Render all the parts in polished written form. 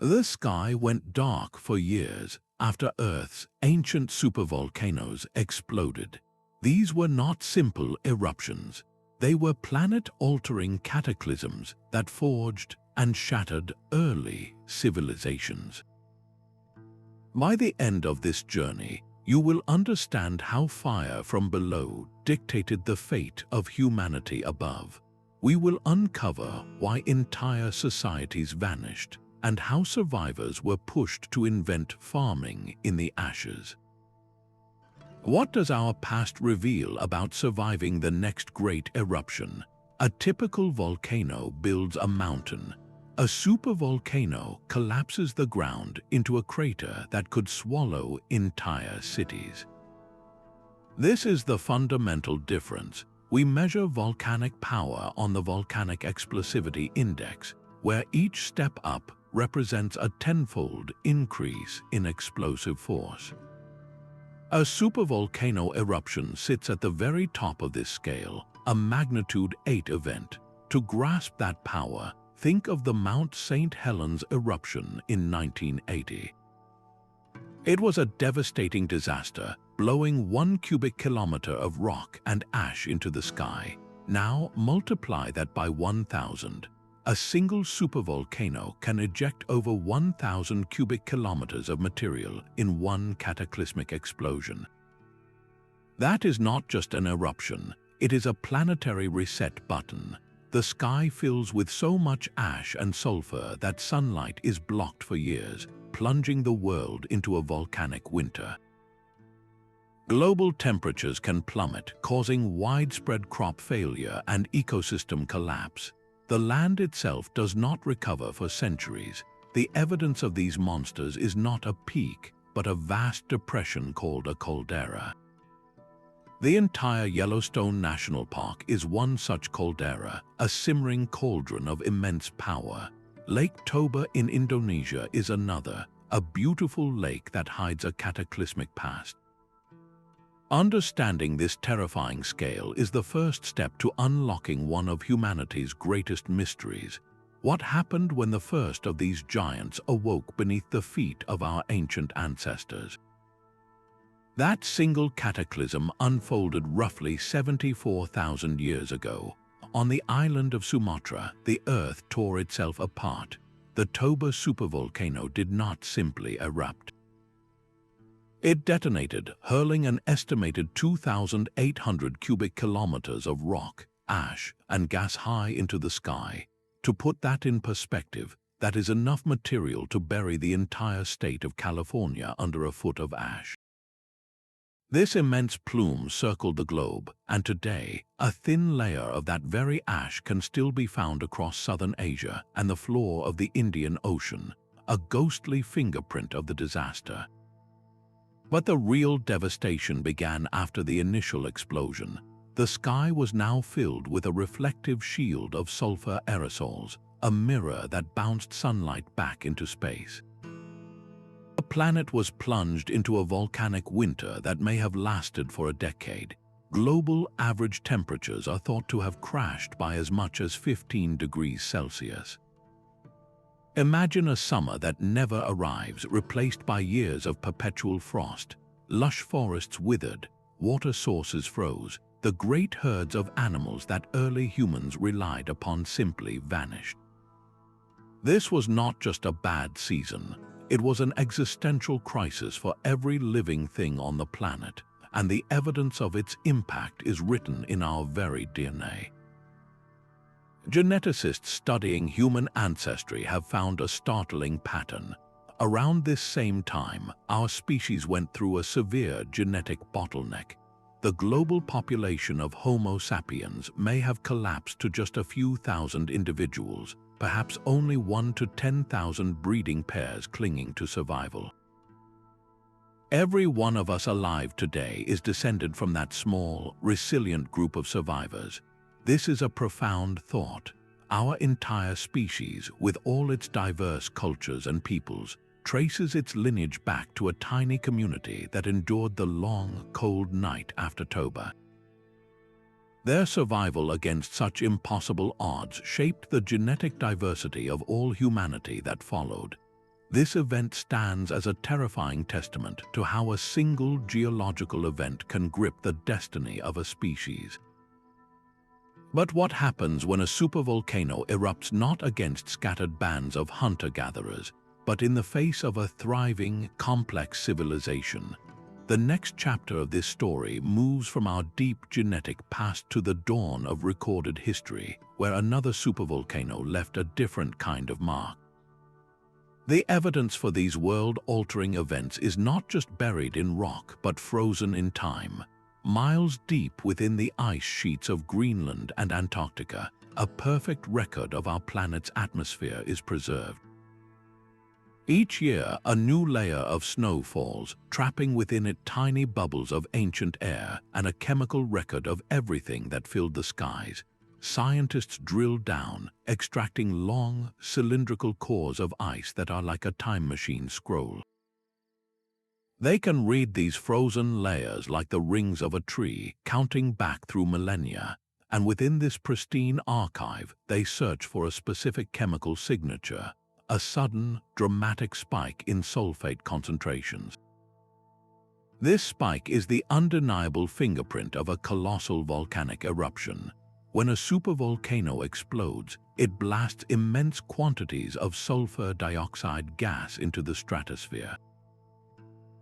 The sky went dark for years after Earth's ancient supervolcanoes exploded. These were not simple eruptions. They were planet-altering cataclysms that forged and shattered early civilizations. By the end of this journey, you will understand how fire from below dictated the fate of humanity above. We will uncover why entire societies vanished and how survivors were pushed to invent farming in the ashes. What does our past reveal about surviving the next great eruption? A typical volcano builds a mountain. A supervolcano collapses the ground into a crater that could swallow entire cities. This is the fundamental difference. We measure volcanic power on the Volcanic Explosivity Index, where each step up represents a tenfold increase in explosive force. A supervolcano eruption sits at the very top of this scale, a magnitude 8 event. To grasp that power, think of the Mount St. Helens eruption in 1980. It was a devastating disaster, blowing 1 cubic kilometer of rock and ash into the sky. Now multiply that by 1,000. A single supervolcano can eject over 1,000 cubic kilometers of material in one cataclysmic explosion. That is not just an eruption, it is a planetary reset button. The sky fills with so much ash and sulfur that sunlight is blocked for years, plunging the world into a volcanic winter. Global temperatures can plummet, causing widespread crop failure and ecosystem collapse. The land itself does not recover for centuries. The evidence of these monsters is not a peak, but a vast depression called a caldera. The entire Yellowstone National Park is one such caldera, a simmering cauldron of immense power. Lake Toba in Indonesia is another, a beautiful lake that hides a cataclysmic past. Understanding this terrifying scale is the first step to unlocking one of humanity's greatest mysteries. What happened when the first of these giants awoke beneath the feet of our ancient ancestors? That single cataclysm unfolded roughly 74,000 years ago. On the island of Sumatra, the Earth tore itself apart. The Toba supervolcano did not simply erupt. It detonated, hurling an estimated 2,800 cubic kilometers of rock, ash, and gas high into the sky. To put that in perspective, that is enough material to bury the entire state of California under a foot of ash. This immense plume circled the globe, and today, a thin layer of that very ash can still be found across southern Asia and the floor of the Indian Ocean, a ghostly fingerprint of the disaster. But the real devastation began after the initial explosion. The sky was now filled with a reflective shield of sulfur aerosols, a mirror that bounced sunlight back into space. The planet was plunged into a volcanic winter that may have lasted for a decade. Global average temperatures are thought to have crashed by as much as 15 degrees Celsius. Imagine a summer that never arrives, replaced by years of perpetual frost. Lush forests withered, water sources froze, the great herds of animals that early humans relied upon simply vanished. This was not just a bad season, it was an existential crisis for every living thing on the planet, and the evidence of its impact is written in our very DNA. Geneticists studying human ancestry have found a startling pattern. Around this same time, our species went through a severe genetic bottleneck. The global population of Homo sapiens may have collapsed to just a few thousand individuals, perhaps only 1 to 10,000 breeding pairs clinging to survival. Every one of us alive today is descended from that small, resilient group of survivors. This is a profound thought. Our entire species, with all its diverse cultures and peoples, traces its lineage back to a tiny community that endured the long, cold night after Toba. Their survival against such impossible odds shaped the genetic diversity of all humanity that followed. This event stands as a terrifying testament to how a single geological event can grip the destiny of a species. But what happens when a supervolcano erupts not against scattered bands of hunter-gatherers, but in the face of a thriving, complex civilization? The next chapter of this story moves from our deep genetic past to the dawn of recorded history, where another supervolcano left a different kind of mark. The evidence for these world-altering events is not just buried in rock but frozen in time. Miles deep within the ice sheets of Greenland and Antarctica, a perfect record of our planet's atmosphere is preserved. Each year, a new layer of snow falls, trapping within it tiny bubbles of ancient air and a chemical record of everything that filled the skies. Scientists drill down, extracting long, cylindrical cores of ice that are like a time machine scroll. They can read these frozen layers like the rings of a tree, counting back through millennia, and within this pristine archive, they search for a specific chemical signature, a sudden, dramatic spike in sulfate concentrations. This spike is the undeniable fingerprint of a colossal volcanic eruption. When a supervolcano explodes, it blasts immense quantities of sulfur dioxide gas into the stratosphere.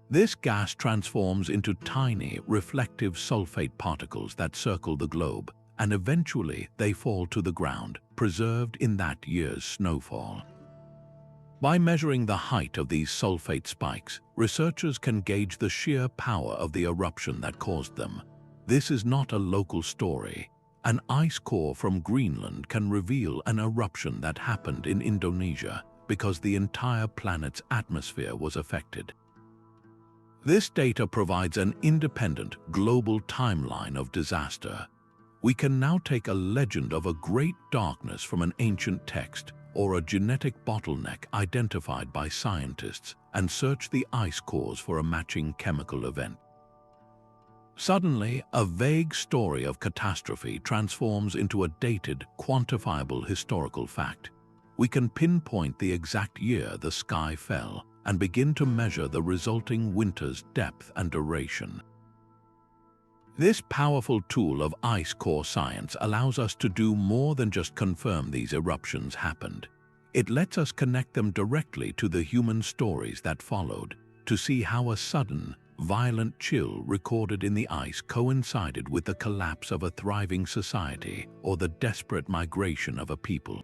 This gas transforms into tiny, reflective sulfate particles that circle the globe, and eventually they fall to the ground, preserved in that year's snowfall. By measuring the height of these sulfate spikes, researchers can gauge the sheer power of the eruption that caused them. This is not a local story. An ice core from Greenland can reveal an eruption that happened in Indonesia because the entire planet's atmosphere was affected. This data provides an independent, global timeline of disaster. We can now take a legend of a great darkness from an ancient text or a genetic bottleneck identified by scientists and search the ice cores for a matching chemical event. Suddenly, a vague story of catastrophe transforms into a dated, quantifiable historical fact. We can pinpoint the exact year the sky fell and begin to measure the resulting winter's depth and duration. This powerful tool of ice core science allows us to do more than just confirm these eruptions happened. It lets us connect them directly to the human stories that followed, to see how a sudden, violent chill recorded in the ice coincided with the collapse of a thriving society or the desperate migration of a people.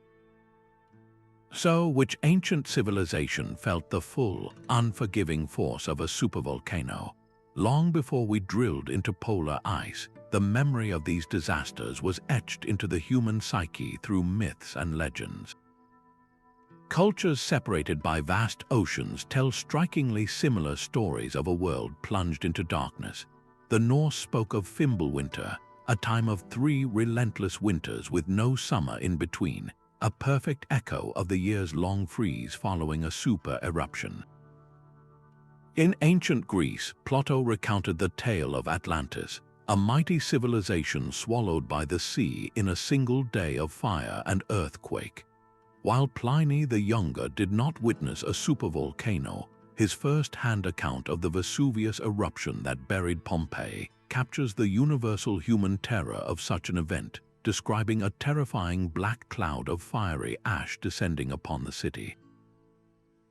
So, which ancient civilization felt the full, unforgiving force of a supervolcano? Long before we drilled into polar ice, the memory of these disasters was etched into the human psyche through myths and legends. Cultures separated by vast oceans tell strikingly similar stories of a world plunged into darkness. The Norse spoke of Fimbulwinter, a time of 3 relentless winters with no summer in between, a perfect echo of the years-long freeze following a super eruption. In ancient Greece, Plato recounted the tale of Atlantis, a mighty civilization swallowed by the sea in a single day of fire and earthquake. While Pliny the Younger did not witness a supervolcano, his first-hand account of the Vesuvius eruption that buried Pompeii captures the universal human terror of such an event, describing a terrifying black cloud of fiery ash descending upon the city.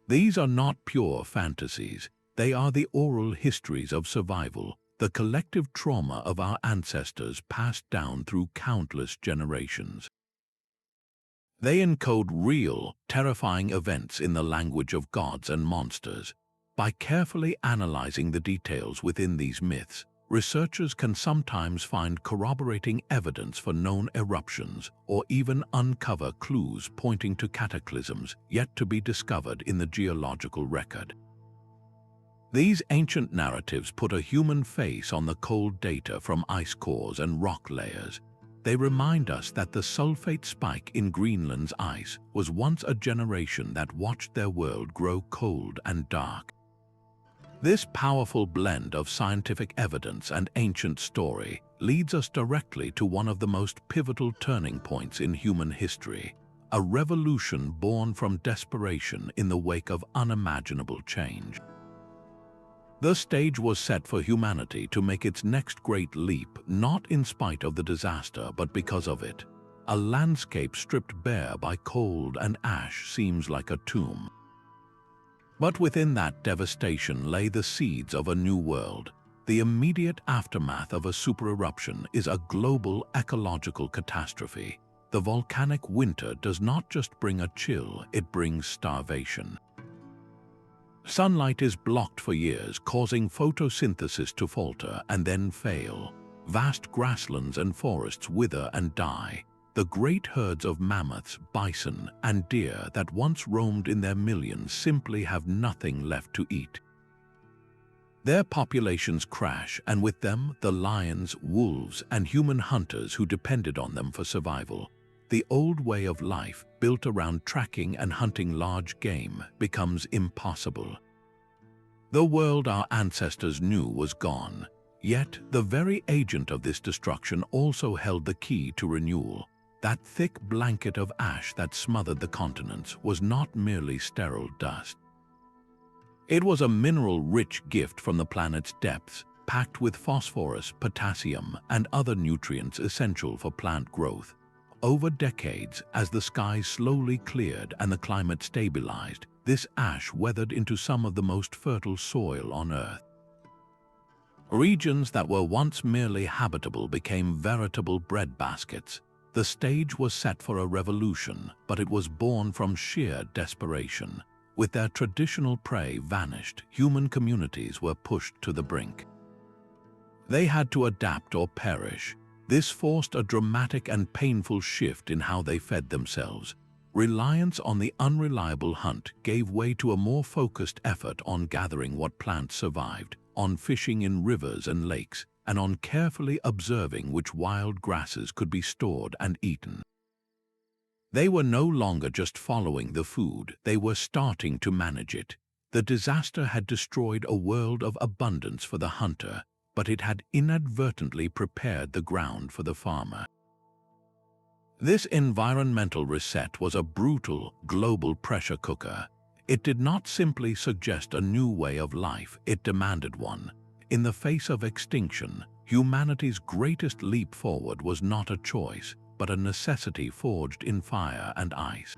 These are not pure fantasies. They are the oral histories of survival, the collective trauma of our ancestors passed down through countless generations. They encode real, terrifying events in the language of gods and monsters. By carefully analyzing the details within these myths, researchers can sometimes find corroborating evidence for known eruptions or even uncover clues pointing to cataclysms yet to be discovered in the geological record. These ancient narratives put a human face on the cold data from ice cores and rock layers. They remind us that the sulfate spike in Greenland's ice was once a generation that watched their world grow cold and dark. This powerful blend of scientific evidence and ancient story leads us directly to one of the most pivotal turning points in human history, a revolution born from desperation in the wake of unimaginable change. The stage was set for humanity to make its next great leap, not in spite of the disaster, but because of it. A landscape stripped bare by cold and ash seems like a tomb. But within that devastation lay the seeds of a new world. The immediate aftermath of a supereruption is a global ecological catastrophe. The volcanic winter does not just bring a chill, it brings starvation. Sunlight is blocked for years, causing photosynthesis to falter and then fail. Vast grasslands and forests wither and die. The great herds of mammoths, bison, and deer that once roamed in their millions simply have nothing left to eat. Their populations crash, and with them the lions, wolves, and human hunters who depended on them for survival. The old way of life, built around tracking and hunting large game, becomes impossible. The world our ancestors knew was gone, yet the very agent of this destruction also held the key to renewal. That thick blanket of ash that smothered the continents was not merely sterile dust. It was a mineral-rich gift from the planet's depths, packed with phosphorus, potassium, and other nutrients essential for plant growth. Over decades, as the skies slowly cleared and the climate stabilized, this ash weathered into some of the most fertile soil on Earth. Regions that were once merely habitable became veritable breadbaskets. The stage was set for a revolution, but it was born from sheer desperation. With their traditional prey vanished, human communities were pushed to the brink. They had to adapt or perish. This forced a dramatic and painful shift in how they fed themselves. Reliance on the unreliable hunt gave way to a more focused effort on gathering what plants survived, on fishing in rivers and lakes, and on carefully observing which wild grasses could be stored and eaten. They were no longer just following the food, they were starting to manage it. The disaster had destroyed a world of abundance for the hunter, but it had inadvertently prepared the ground for the farmer. This environmental reset was a brutal, global pressure cooker. It did not simply suggest a new way of life, it demanded one. In the face of extinction, humanity's greatest leap forward was not a choice, but a necessity forged in fire and ice.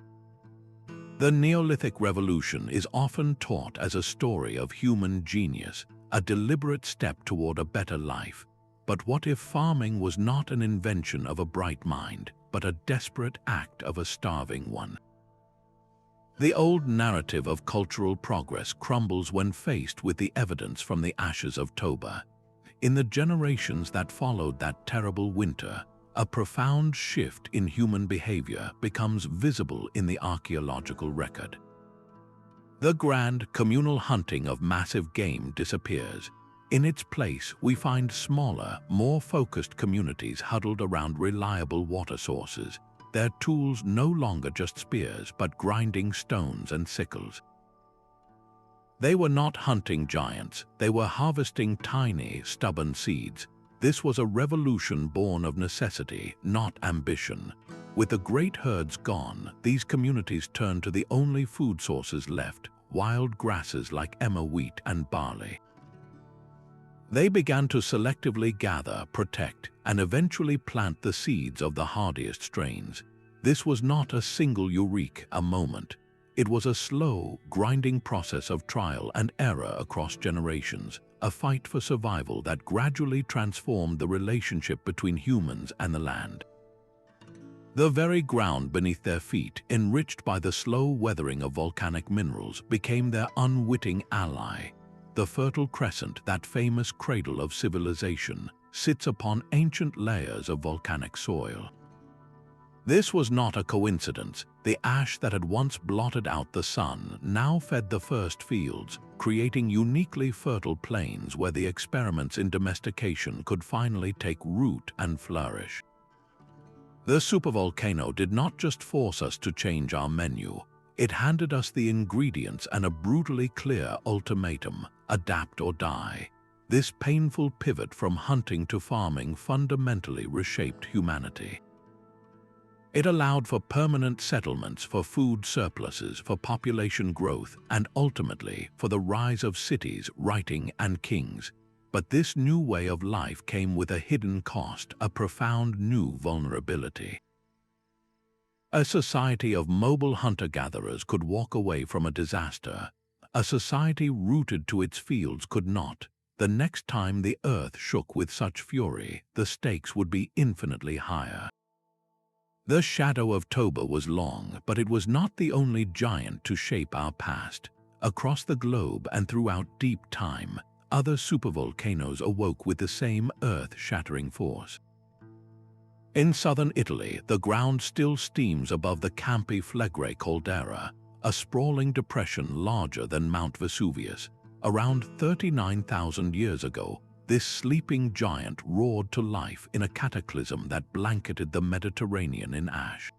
The Neolithic Revolution is often taught as a story of human genius, a deliberate step toward a better life. But what if farming was not an invention of a bright mind, but a desperate act of a starving one? The old narrative of cultural progress crumbles when faced with the evidence from the ashes of Toba. In the generations that followed that terrible winter, a profound shift in human behavior becomes visible in the archaeological record. The grand communal hunting of massive game disappears. In its place, we find smaller, more focused communities huddled around reliable water sources, their tools no longer just spears but grinding stones and sickles. They were not hunting giants, they were harvesting tiny, stubborn seeds. This was a revolution born of necessity, not ambition. With the great herds gone, these communities turned to the only food sources left, wild grasses like emmer wheat and barley. They began to selectively gather, protect, and eventually plant the seeds of the hardiest strains. This was not a single eureka moment. It was a slow, grinding process of trial and error across generations, a fight for survival that gradually transformed the relationship between humans and the land. The very ground beneath their feet, enriched by the slow weathering of volcanic minerals, became their unwitting ally. The Fertile Crescent, that famous cradle of civilization, sits upon ancient layers of volcanic soil. This was not a coincidence. The ash that had once blotted out the sun now fed the first fields, creating uniquely fertile plains where the experiments in domestication could finally take root and flourish. The supervolcano did not just force us to change our menu. It handed us the ingredients and a brutally clear ultimatum: adapt or die. This painful pivot from hunting to farming fundamentally reshaped humanity. It allowed for permanent settlements, for food surpluses, for population growth, and ultimately for the rise of cities, writing, and kings. But this new way of life came with a hidden cost, a profound new vulnerability. A society of mobile hunter-gatherers could walk away from a disaster. A society rooted to its fields could not. The next time the earth shook with such fury, the stakes would be infinitely higher. The shadow of Toba was long, but it was not the only giant to shape our past. Across the globe and throughout deep time, other supervolcanoes awoke with the same earth-shattering force. In southern Italy, the ground still steams above the Campi Flegrei caldera, a sprawling depression larger than Mount Vesuvius. Around 39,000 years ago, this sleeping giant roared to life in a cataclysm that blanketed the Mediterranean in ash.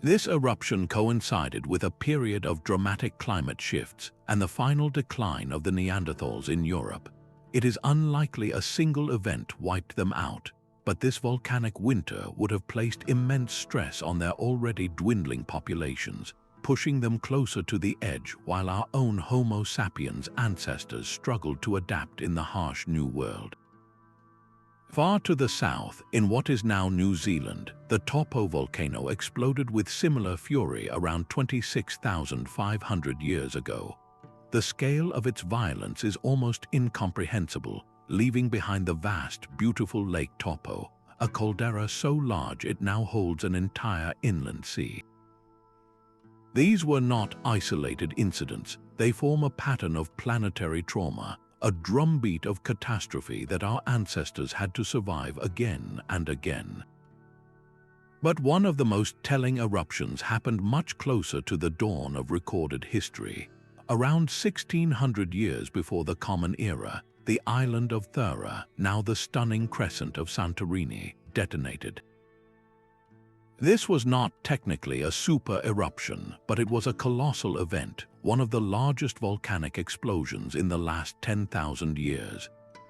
This eruption coincided with a period of dramatic climate shifts and the final decline of the Neanderthals in Europe. It is unlikely a single event wiped them out, but this volcanic winter would have placed immense stress on their already dwindling populations, pushing them closer to the edge while our own Homo sapiens ancestors struggled to adapt in the harsh new world. Far to the south, in what is now New Zealand, the Taupo volcano exploded with similar fury around 26,500 years ago. The scale of its violence is almost incomprehensible, leaving behind the vast, beautiful Lake Taupo, a caldera so large it now holds an entire inland sea. These were not isolated incidents. They form a pattern of planetary trauma, a drumbeat of catastrophe that our ancestors had to survive again and again. But one of the most telling eruptions happened much closer to the dawn of recorded history. Around 1600 years before the Common Era, the island of Thura, now the stunning crescent of Santorini, detonated. This was not technically a super eruption, but it was a colossal event, one of the largest volcanic explosions in the last 10,000 years.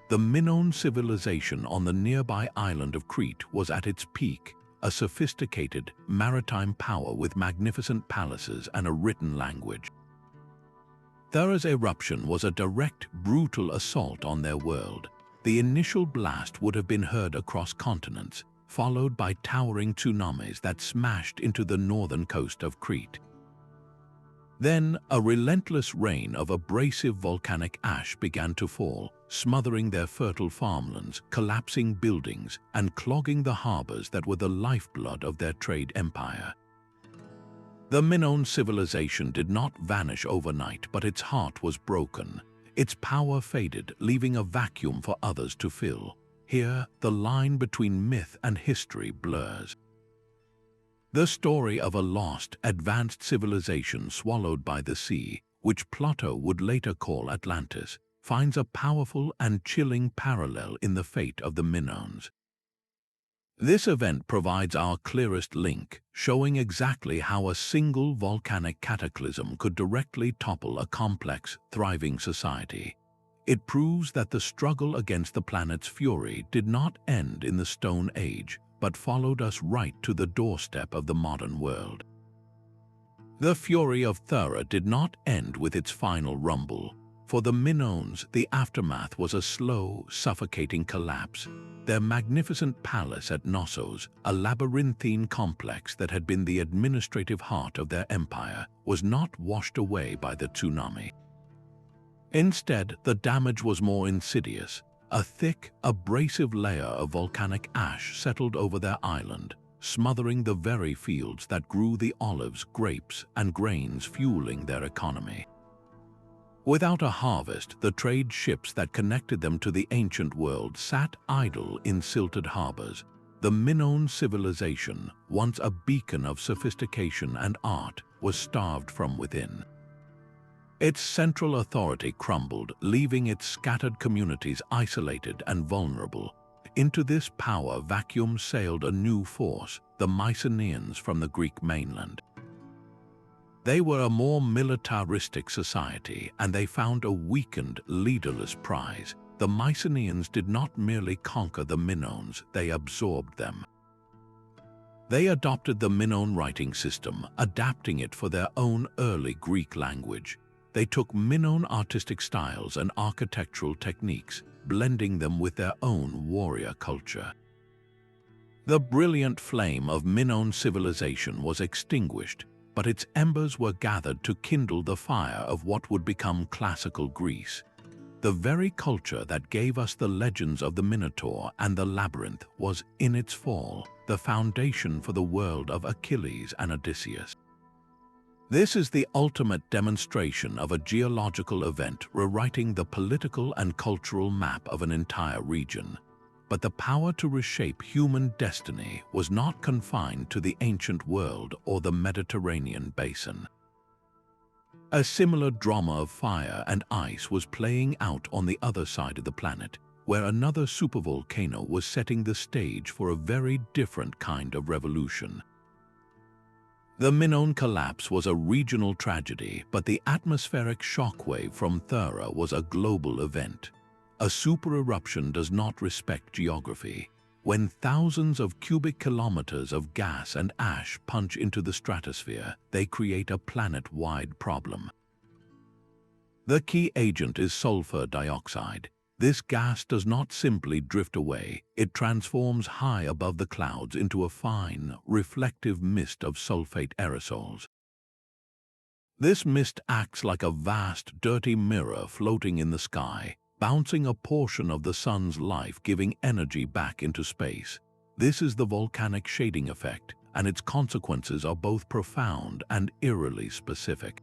The Minoan civilization on the nearby island of Crete was at its peak, a sophisticated maritime power with magnificent palaces and a written language. Thura's eruption was a direct, brutal assault on their world. The initial blast would have been heard across continents, followed by towering tsunamis that smashed into the northern coast of Crete. Then, a relentless rain of abrasive volcanic ash began to fall, smothering their fertile farmlands, collapsing buildings, and clogging the harbors that were the lifeblood of their trade empire. The Minoan civilization did not vanish overnight, but its heart was broken. Its power faded, leaving a vacuum for others to fill. Here, the line between myth and history blurs. The story of a lost, advanced civilization swallowed by the sea, which Plato would later call Atlantis, finds a powerful and chilling parallel in the fate of the Minoans. This event provides our clearest link, showing exactly how a single volcanic cataclysm could directly topple a complex, thriving society. It proves that the struggle against the planet's fury did not end in the Stone Age, but followed us right to the doorstep of the modern world. The fury of Thura did not end with its final rumble. For the Minoans, the aftermath was a slow, suffocating collapse. Their magnificent palace at Knossos, a labyrinthine complex that had been the administrative heart of their empire, was not washed away by the tsunami. Instead, the damage was more insidious. A thick, abrasive layer of volcanic ash settled over their island, smothering the very fields that grew the olives, grapes, and grains fueling their economy. Without a harvest, the trade ships that connected them to the ancient world sat idle in silted harbors. The Minoan civilization, once a beacon of sophistication and art, was starved from within. Its central authority crumbled, leaving its scattered communities isolated and vulnerable. Into this power vacuum sailed a new force, the Mycenaeans from the Greek mainland. They were a more militaristic society, and they found a weakened, leaderless prize. The Mycenaeans did not merely conquer the Minoans, they absorbed them. They adopted the Minoan writing system, adapting it for their own early Greek language. They took Minoan artistic styles and architectural techniques, blending them with their own warrior culture. The brilliant flame of Minoan civilization was extinguished, but its embers were gathered to kindle the fire of what would become classical Greece. The very culture that gave us the legends of the Minotaur and the Labyrinth was, in its fall, the foundation for the world of Achilles and Odysseus. This is the ultimate demonstration of a geological event rewriting the political and cultural map of an entire region. But the power to reshape human destiny was not confined to the ancient world or the Mediterranean basin. A similar drama of fire and ice was playing out on the other side of the planet, where another supervolcano was setting the stage for a very different kind of revolution. The Minoan collapse was a regional tragedy, but the atmospheric shockwave from Thura was a global event. A supereruption does not respect geography. When thousands of cubic kilometers of gas and ash punch into the stratosphere, they create a planet-wide problem. The key agent is sulfur dioxide. This gas does not simply drift away, it transforms high above the clouds into a fine, reflective mist of sulfate aerosols. This mist acts like a vast, dirty mirror floating in the sky, bouncing a portion of the sun's life-giving energy back into space. This is the volcanic shading effect, and its consequences are both profound and eerily specific.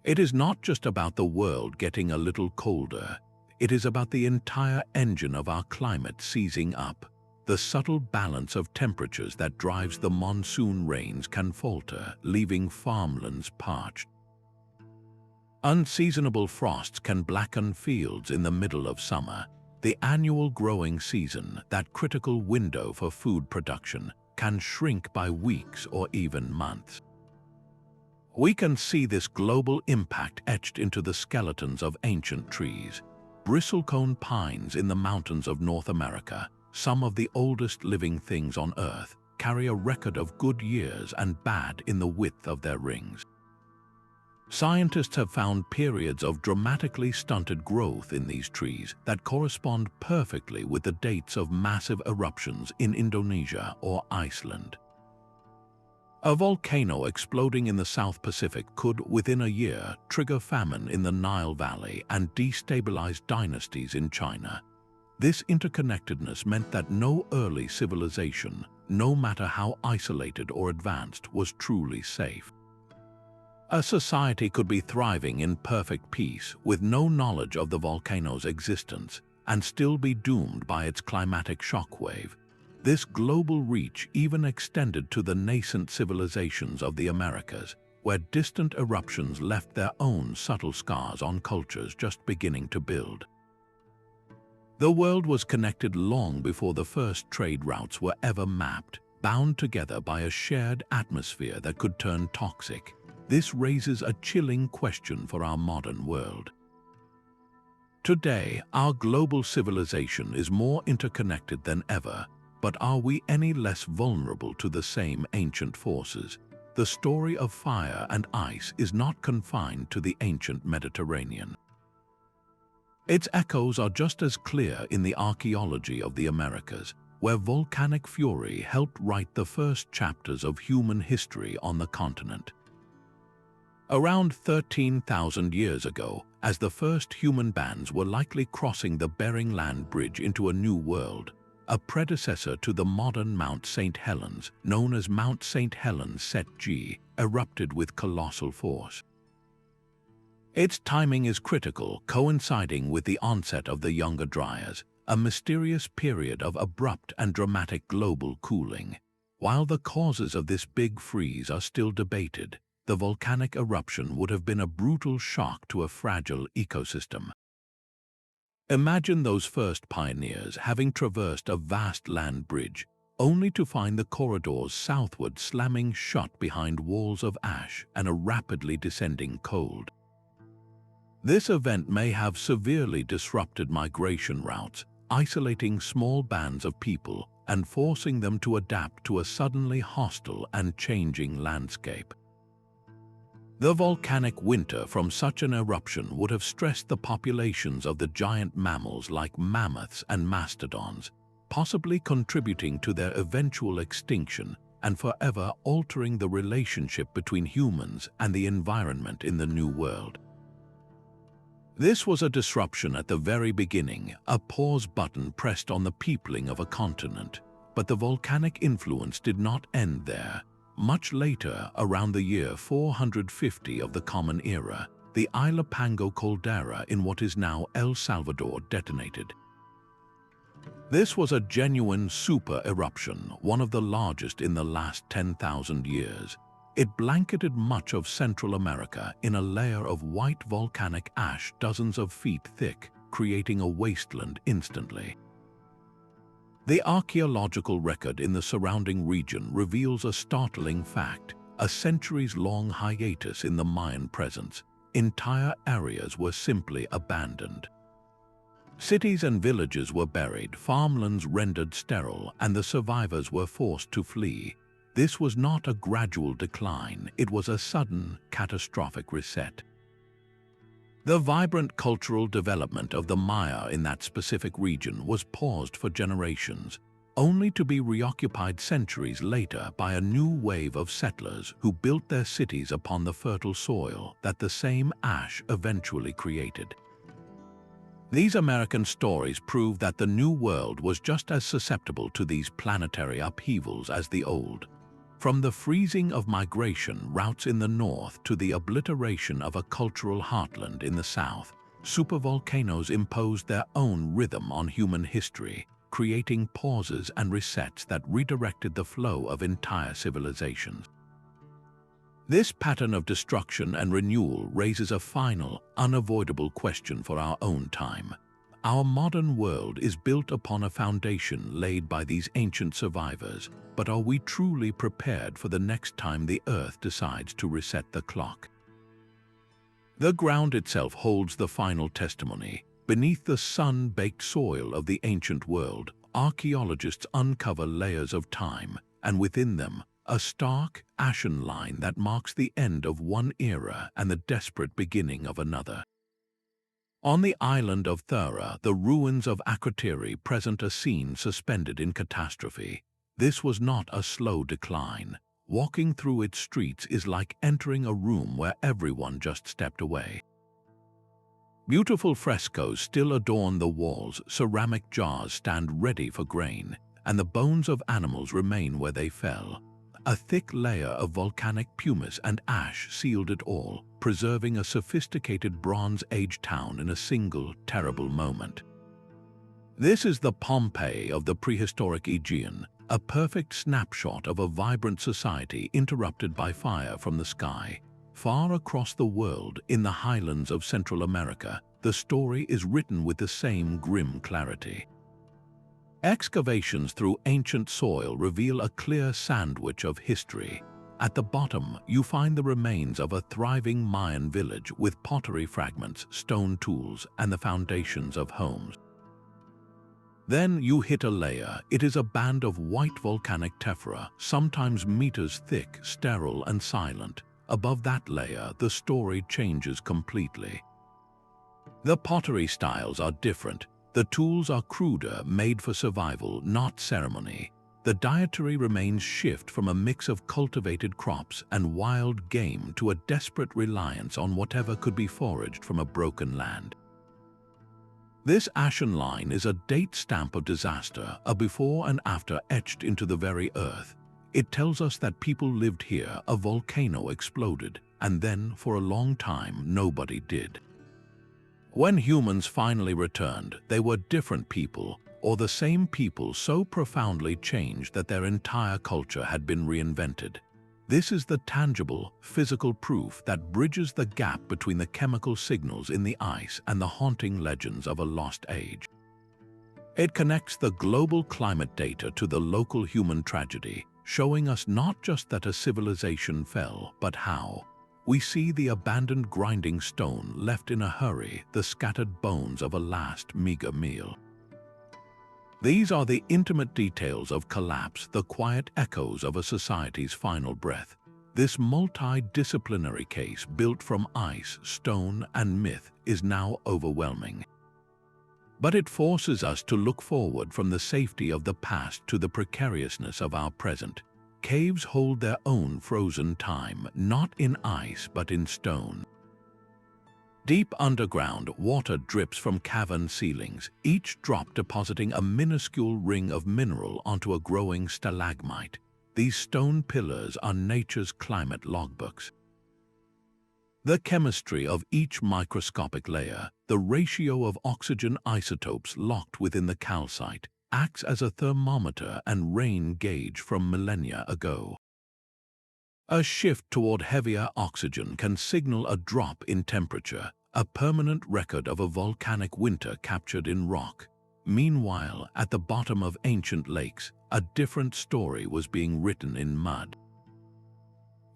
It is not just about the world getting a little colder. It is about the entire engine of our climate seizing up. The subtle balance of temperatures that drives the monsoon rains can falter, leaving farmlands parched. Unseasonable frosts can blacken fields in the middle of summer. The annual growing season, that critical window for food production, can shrink by weeks or even months. We can see this global impact etched into the skeletons of ancient trees. Bristlecone pines in the mountains of North America, some of the oldest living things on Earth, carry a record of good years and bad in the width of their rings. Scientists have found periods of dramatically stunted growth in these trees that correspond perfectly with the dates of massive eruptions in Indonesia or Iceland. A volcano exploding in the South Pacific could, within a year, trigger famine in the Nile Valley and destabilize dynasties in China. This interconnectedness meant that no early civilization, no matter how isolated or advanced, was truly safe. A society could be thriving in perfect peace with no knowledge of the volcano's existence and still be doomed by its climatic shockwave. This global reach even extended to the nascent civilizations of the Americas, where distant eruptions left their own subtle scars on cultures just beginning to build. The world was connected long before the first trade routes were ever mapped, bound together by a shared atmosphere that could turn toxic. This raises a chilling question for our modern world. Today, our global civilization is more interconnected than ever, but are we any less vulnerable to the same ancient forces? The story of fire and ice is not confined to the ancient Mediterranean. Its echoes are just as clear in the archaeology of the Americas, where volcanic fury helped write the first chapters of human history on the continent. Around 13,000 years ago, as the first human bands were likely crossing the Bering Land Bridge into a new world, a predecessor to the modern Mount St. Helens, known as Mount St. Helens Set G, erupted with colossal force. Its timing is critical, coinciding with the onset of the Younger Dryas, a mysterious period of abrupt and dramatic global cooling. While the causes of this big freeze are still debated, the volcanic eruption would have been a brutal shock to a fragile ecosystem. Imagine those first pioneers having traversed a vast land bridge, only to find the corridors southward slamming shut behind walls of ash and a rapidly descending cold. This event may have severely disrupted migration routes, isolating small bands of people and forcing them to adapt to a suddenly hostile and changing landscape. The volcanic winter from such an eruption would have stressed the populations of the giant mammals like mammoths and mastodons, possibly contributing to their eventual extinction and forever altering the relationship between humans and the environment in the New World. This was a disruption at the very beginning, a pause button pressed on the peopling of a continent. But the volcanic influence did not end there. Much later, around the year 450 of the Common Era, the Ilopango caldera in what is now El Salvador detonated. This was a genuine super eruption, one of the largest in the last 10,000 years. It blanketed much of Central America in a layer of white volcanic ash dozens of feet thick, creating a wasteland instantly. The archaeological record in the surrounding region reveals a startling fact: a centuries-long hiatus in the Mayan presence. Entire areas were simply abandoned. Cities and villages were buried, farmlands rendered sterile, and the survivors were forced to flee. This was not a gradual decline, it was a sudden, catastrophic reset. The vibrant cultural development of the Maya in that specific region was paused for generations, only to be reoccupied centuries later by a new wave of settlers who built their cities upon the fertile soil that the same ash eventually created. These American stories prove that the New World was just as susceptible to these planetary upheavals as the Old. From the freezing of migration routes in the north to the obliteration of a cultural heartland in the south, supervolcanoes imposed their own rhythm on human history, creating pauses and resets that redirected the flow of entire civilizations. This pattern of destruction and renewal raises a final, unavoidable question for our own time. Our modern world is built upon a foundation laid by these ancient survivors, but are we truly prepared for the next time the Earth decides to reset the clock? The ground itself holds the final testimony. Beneath the sun-baked soil of the ancient world, archaeologists uncover layers of time, and within them, a stark, ashen line that marks the end of one era and the desperate beginning of another. On the island of Thura, the ruins of Akrotiri present a scene suspended in catastrophe. This was not a slow decline. Walking through its streets is like entering a room where everyone just stepped away. Beautiful frescoes still adorn the walls, ceramic jars stand ready for grain, and the bones of animals remain where they fell. A thick layer of volcanic pumice and ash sealed it all, preserving a sophisticated Bronze Age town in a single, terrible moment. This is the Pompeii of the prehistoric Aegean, a perfect snapshot of a vibrant society interrupted by fire from the sky. Far across the world, in the highlands of Central America, the story is written with the same grim clarity. Excavations through ancient soil reveal a clear sandwich of history. At the bottom, you find the remains of a thriving Mayan village with pottery fragments, stone tools, and the foundations of homes. Then you hit a layer. It is a band of white volcanic tephra, sometimes meters thick, sterile and silent. Above that layer, the story changes completely. The pottery styles are different. The tools are cruder, made for survival, not ceremony. The dietary remains shift from a mix of cultivated crops and wild game to a desperate reliance on whatever could be foraged from a broken land. This ashen line is a date stamp of disaster, a before and after etched into the very earth. It tells us that people lived here, a volcano exploded, and then, for a long time, nobody did. When humans finally returned, they were different people, or the same people so profoundly changed that their entire culture had been reinvented. This is the tangible, physical proof that bridges the gap between the chemical signals in the ice and the haunting legends of a lost age. It connects the global climate data to the local human tragedy, showing us not just that a civilization fell, but how. We see the abandoned grinding stone left in a hurry, the scattered bones of a last meager meal. These are the intimate details of collapse, the quiet echoes of a society's final breath. This multidisciplinary case built from ice, stone, and myth is now overwhelming. But it forces us to look forward from the safety of the past to the precariousness of our present. Caves hold their own frozen time, not in ice but in stone. Deep underground, water drips from cavern ceilings, each drop depositing a minuscule ring of mineral onto a growing stalagmite. These stone pillars are nature's climate logbooks. The chemistry of each microscopic layer, the ratio of oxygen isotopes locked within the calcite, acts as a thermometer and rain gauge from millennia ago. A shift toward heavier oxygen can signal a drop in temperature, a permanent record of a volcanic winter captured in rock. Meanwhile, at the bottom of ancient lakes, a different story was being written in mud.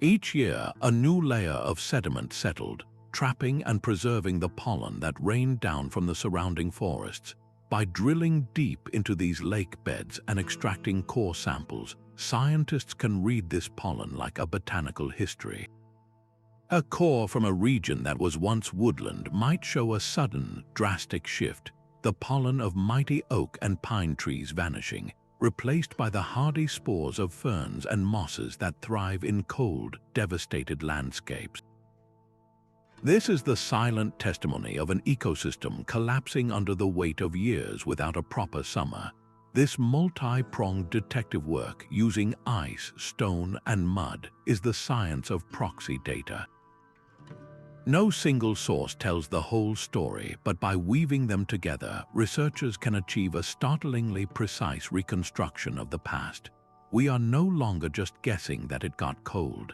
Each year, a new layer of sediment settled, trapping and preserving the pollen that rained down from the surrounding forests. By drilling deep into these lake beds and extracting core samples, scientists can read this pollen like a botanical history. A core from a region that was once woodland might show a sudden, drastic shift, the pollen of mighty oak and pine trees vanishing, replaced by the hardy spores of ferns and mosses that thrive in cold, devastated landscapes. This is the silent testimony of an ecosystem collapsing under the weight of years without a proper summer. This multi-pronged detective work using ice, stone, and mud is the science of proxy data. No single source tells the whole story, but by weaving them together, researchers can achieve a startlingly precise reconstruction of the past. We are no longer just guessing that it got cold.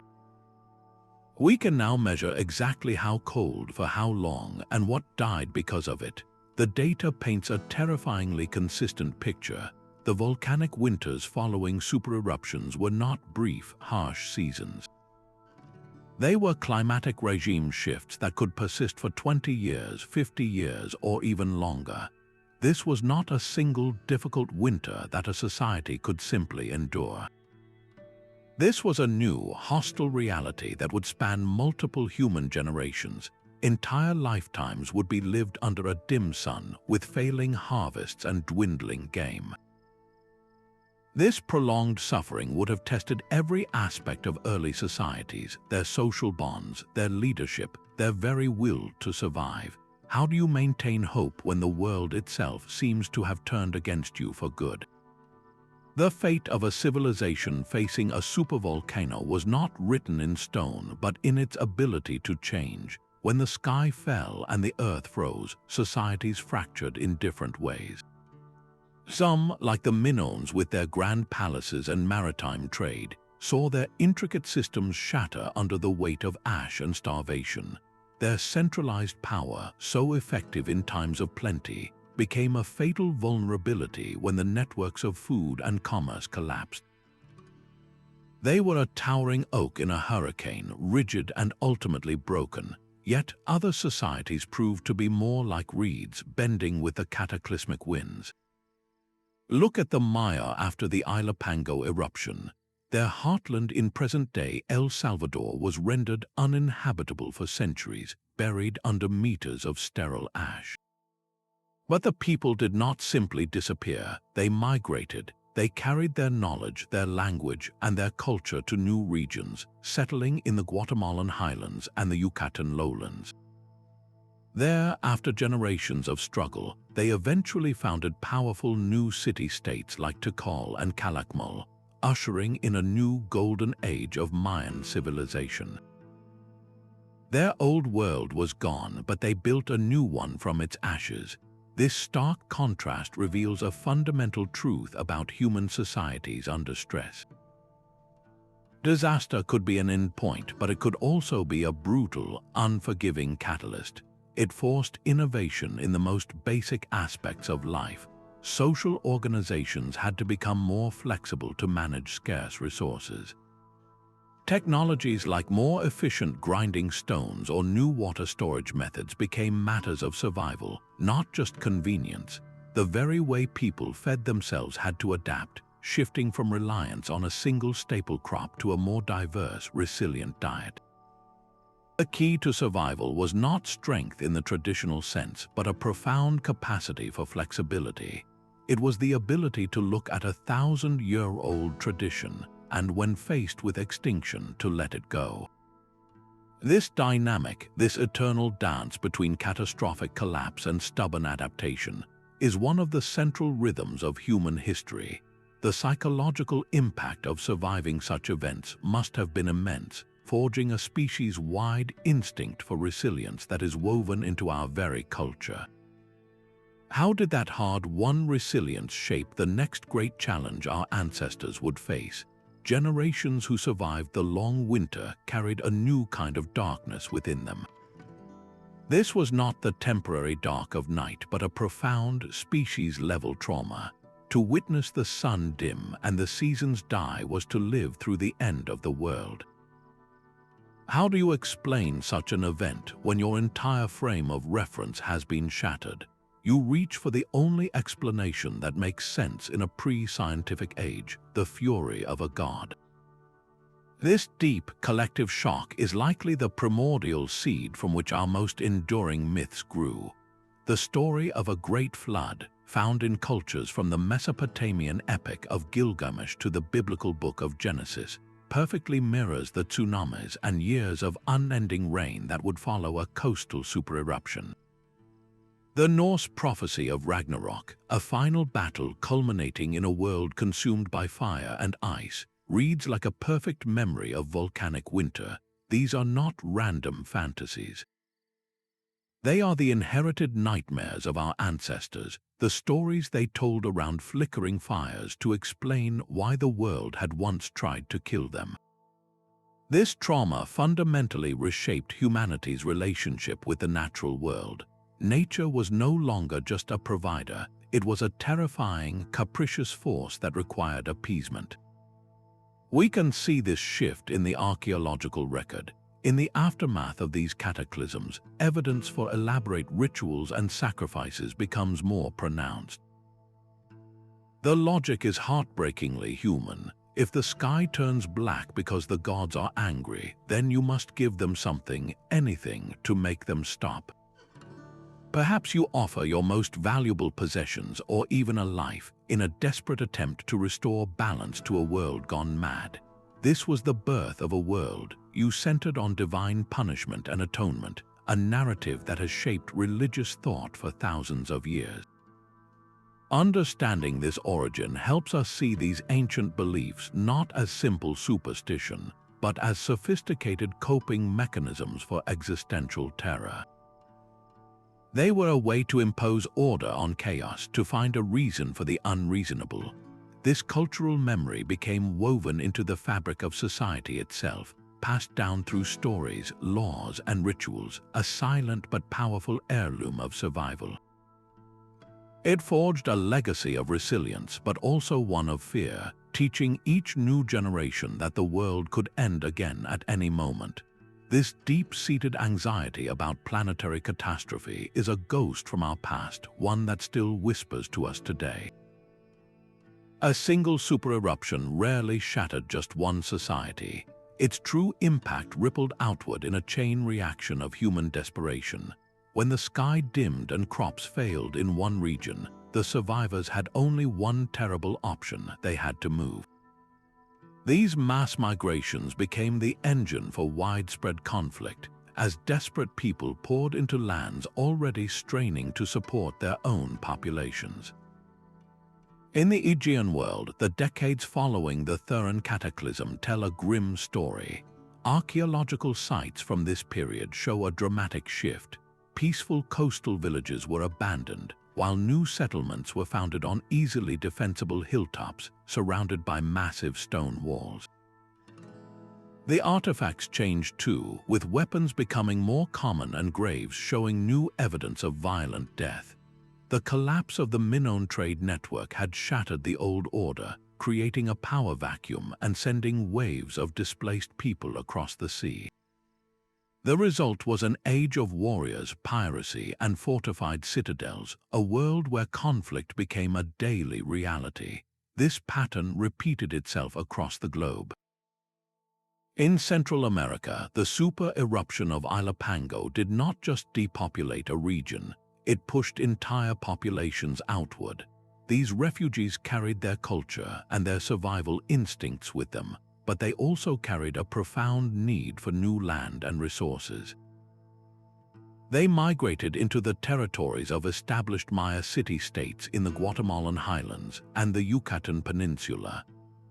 We can now measure exactly how cold for how long and what died because of it. The data paints a terrifyingly consistent picture. The volcanic winters following supereruptions were not brief, harsh seasons. They were climatic regime shifts that could persist for 20 years, 50 years, or even longer. This was not a single difficult winter that a society could simply endure. This was a new, hostile reality that would span multiple human generations. Entire lifetimes would be lived under a dim sun, with failing harvests and dwindling game. This prolonged suffering would have tested every aspect of early societies, their social bonds, their leadership, their very will to survive. How do you maintain hope when the world itself seems to have turned against you for good? The fate of a civilization facing a supervolcano was not written in stone, but in its ability to change. When the sky fell and the earth froze, societies fractured in different ways. Some, like the Minoans with their grand palaces and maritime trade, saw their intricate systems shatter under the weight of ash and starvation. Their centralized power, so effective in times of plenty, became a fatal vulnerability when the networks of food and commerce collapsed. They were a towering oak in a hurricane, rigid and ultimately broken. Yet other societies proved to be more like reeds, bending with the cataclysmic winds. Look at the Maya after the Ilopango Eruption. Their heartland in present-day El Salvador was rendered uninhabitable for centuries, buried under meters of sterile ash. But the people did not simply disappear. They migrated. They carried their knowledge, their language, and their culture to new regions, settling in the Guatemalan highlands and the Yucatan lowlands. There, after generations of struggle, they eventually founded powerful new city-states like Tikal and Calakmul, ushering in a new golden age of Mayan civilization. Their old world was gone, but they built a new one from its ashes. This stark contrast reveals a fundamental truth about human societies under stress. Disaster could be an endpoint, but it could also be a brutal, unforgiving catalyst. It forced innovation in the most basic aspects of life. Social organizations had to become more flexible to manage scarce resources. Technologies like more efficient grinding stones or new water storage methods became matters of survival, not just convenience. The very way people fed themselves had to adapt, shifting from reliance on a single staple crop to a more diverse, resilient diet. The key to survival was not strength in the traditional sense, but a profound capacity for flexibility. It was the ability to look at a 1,000-year-old tradition and, when faced with extinction, to let it go. This dynamic, this eternal dance between catastrophic collapse and stubborn adaptation, is one of the central rhythms of human history. The psychological impact of surviving such events must have been immense, forging a species-wide instinct for resilience that is woven into our very culture. How did that hard-won resilience shape the next great challenge our ancestors would face? Generations who survived the long winter carried a new kind of darkness within them. This was not the temporary dark of night, but a profound, species-level trauma. To witness the sun dim and the seasons die was to live through the end of the world. How do you explain such an event when your entire frame of reference has been shattered? You reach for the only explanation that makes sense in a pre-scientific age: the fury of a god. This deep collective shock is likely the primordial seed from which our most enduring myths grew. The story of a great flood, found in cultures from the Mesopotamian epic of Gilgamesh to the biblical book of Genesis, perfectly mirrors the tsunamis and years of unending rain that would follow a coastal supereruption. The Norse prophecy of Ragnarok, a final battle culminating in a world consumed by fire and ice, reads like a perfect memory of volcanic winter. These are not random fantasies. They are the inherited nightmares of our ancestors, the stories they told around flickering fires to explain why the world had once tried to kill them. This trauma fundamentally reshaped humanity's relationship with the natural world. Nature was no longer just a provider, it was a terrifying, capricious force that required appeasement. We can see this shift in the archaeological record. In the aftermath of these cataclysms, evidence for elaborate rituals and sacrifices becomes more pronounced. The logic is heartbreakingly human. If the sky turns black because the gods are angry, then you must give them something, anything, to make them stop. Perhaps you offer your most valuable possessions or even a life in a desperate attempt to restore balance to a world gone mad. This was the birth of a world you centered on divine punishment and atonement, a narrative that has shaped religious thought for thousands of years. Understanding this origin helps us see these ancient beliefs not as simple superstition, but as sophisticated coping mechanisms for existential terror. They were a way to impose order on chaos, to find a reason for the unreasonable. This cultural memory became woven into the fabric of society itself, passed down through stories, laws, and rituals, a silent but powerful heirloom of survival. It forged a legacy of resilience, but also one of fear, teaching each new generation that the world could end again at any moment. This deep-seated anxiety about planetary catastrophe is a ghost from our past, one that still whispers to us today. A single supereruption rarely shattered just one society. Its true impact rippled outward in a chain reaction of human desperation. When the sky dimmed and crops failed in one region, the survivors had only one terrible option: they had to move. These mass migrations became the engine for widespread conflict, as desperate people poured into lands already straining to support their own populations. In the Aegean world, the decades following the Thuran cataclysm tell a grim story. Archaeological sites from this period show a dramatic shift. Peaceful coastal villages were abandoned, while new settlements were founded on easily defensible hilltops surrounded by massive stone walls. The artifacts changed too, with weapons becoming more common and graves showing new evidence of violent death. The collapse of the Minoan trade network had shattered the old order, creating a power vacuum and sending waves of displaced people across the sea. The result was an age of warriors, piracy, and fortified citadels, a world where conflict became a daily reality. This pattern repeated itself across the globe. In Central America, the super eruption of Ilopango did not just depopulate a region, it pushed entire populations outward. These refugees carried their culture and their survival instincts with them, but they also carried a profound need for new land and resources. They migrated into the territories of established Maya city-states in the Guatemalan highlands and the Yucatan Peninsula.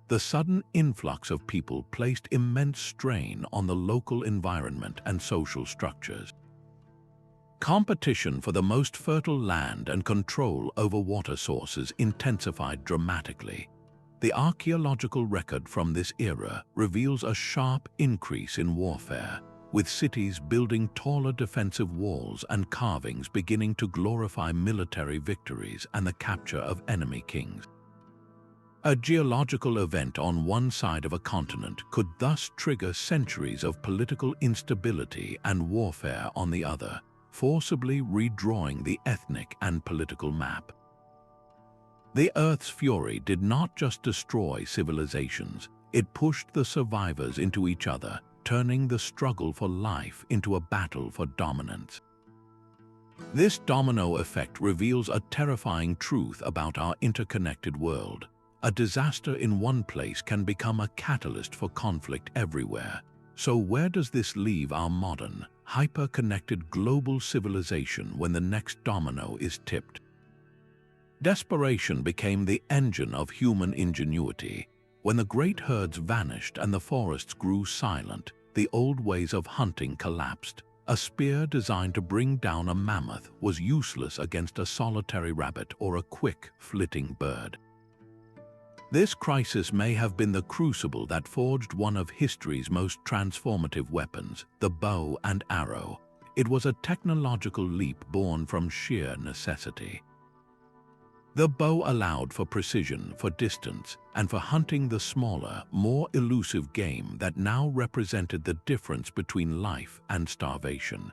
The sudden influx of people placed immense strain on the local environment and social structures. Competition for the most fertile land and control over water sources intensified dramatically. The archaeological record from this era reveals a sharp increase in warfare, with cities building taller defensive walls and carvings beginning to glorify military victories and the capture of enemy kings. A geological event on one side of a continent could thus trigger centuries of political instability and warfare on the other, forcibly redrawing the ethnic and political map. The Earth's fury did not just destroy civilizations, it pushed the survivors into each other, turning the struggle for life into a battle for dominance. This domino effect reveals a terrifying truth about our interconnected world. A disaster in one place can become a catalyst for conflict everywhere. So where does this leave our modern, hyper-connected global civilization when the next domino is tipped? Desperation became the engine of human ingenuity. When the great herds vanished and the forests grew silent, the old ways of hunting collapsed. A spear designed to bring down a mammoth was useless against a solitary rabbit or a quick, flitting bird. This crisis may have been the crucible that forged one of history's most transformative weapons, the bow and arrow. It was a technological leap born from sheer necessity. The bow allowed for precision, for distance, and for hunting the smaller, more elusive game that now represented the difference between life and starvation.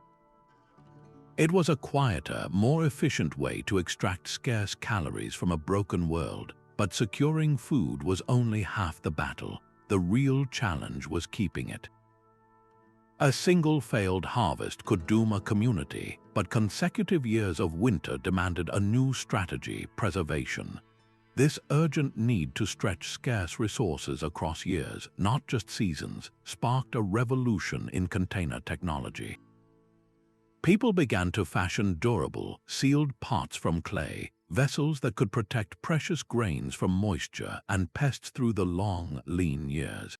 It was a quieter, more efficient way to extract scarce calories from a broken world, but securing food was only half the battle. The real challenge was keeping it. A single failed harvest could doom a community, but consecutive years of winter demanded a new strategy: preservation. This urgent need to stretch scarce resources across years, not just seasons, sparked a revolution in container technology. People began to fashion durable, sealed pots from clay, vessels that could protect precious grains from moisture and pests through the long, lean years.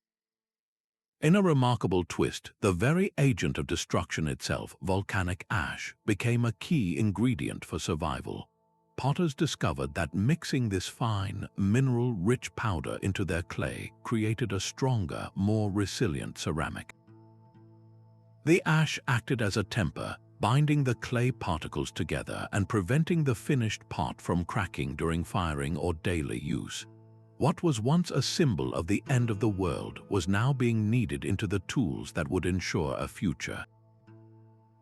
In a remarkable twist, the very agent of destruction itself, volcanic ash, became a key ingredient for survival. Potters discovered that mixing this fine, mineral-rich powder into their clay created a stronger, more resilient ceramic. The ash acted as a temper, binding the clay particles together and preventing the finished pot from cracking during firing or daily use. What was once a symbol of the end of the world was now being kneaded into the tools that would ensure a future.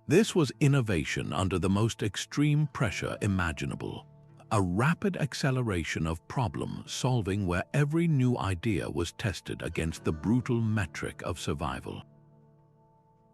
This was innovation under the most extreme pressure imaginable, a rapid acceleration of problem-solving where every new idea was tested against the brutal metric of survival.